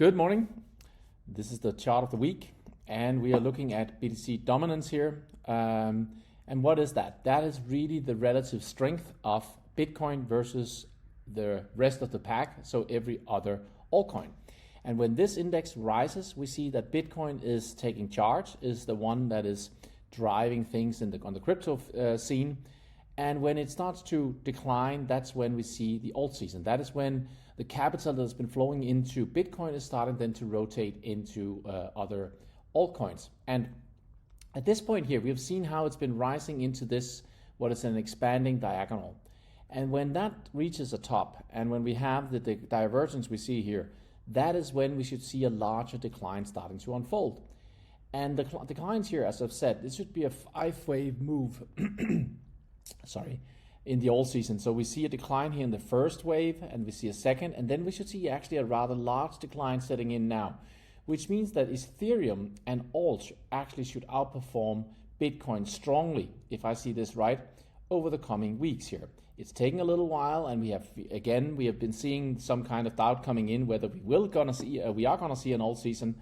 Good morning. This is the chart of the week, and we are looking at BTC Dominance here. And what is that? That is really the relative strength of Bitcoin versus the rest of the pack, so every other altcoin. And when this index rises, we see that Bitcoin is taking charge, is the one that is driving things on the crypto scene. And when it starts to decline, that's when we see the alt season. That is when the capital that has been flowing into Bitcoin is starting then to rotate into other altcoins. And at this point here, we have seen how it's been rising into this, what is an expanding diagonal. And when that reaches a top, and when we have the divergence we see here, that is when we should see a larger decline starting to unfold. And the declines here, as I've said, this should be a 5-wave move. In the alt season. So we see a decline here in the first wave, and we see a second, and then we should see actually a rather large decline setting in now, which means that Ethereum and alt actually should outperform Bitcoin strongly, if I see this right, over the coming weeks here. It's taking a little while, and we have been seeing some kind of doubt coming in whether we are going to see an alt season.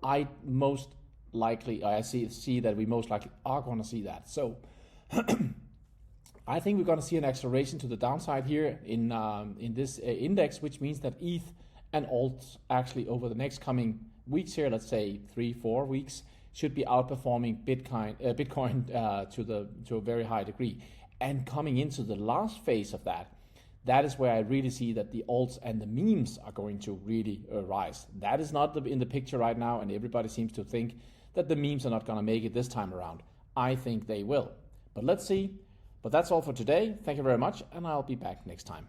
I see that we most likely are going to see that. So I think we're going to see an acceleration to the downside here in this index, which means that ETH and alts actually over the next coming weeks here, let's say 3-4 weeks, should be outperforming Bitcoin to a very high degree. And coming into the last phase of that is where I really see that the alts and the memes are going to really rise. That is not in the picture right now, and everybody seems to think that the memes are not going to make it this time around. I think they will. But let's see. But that's all for today. Thank you very much, and I'll be back next time.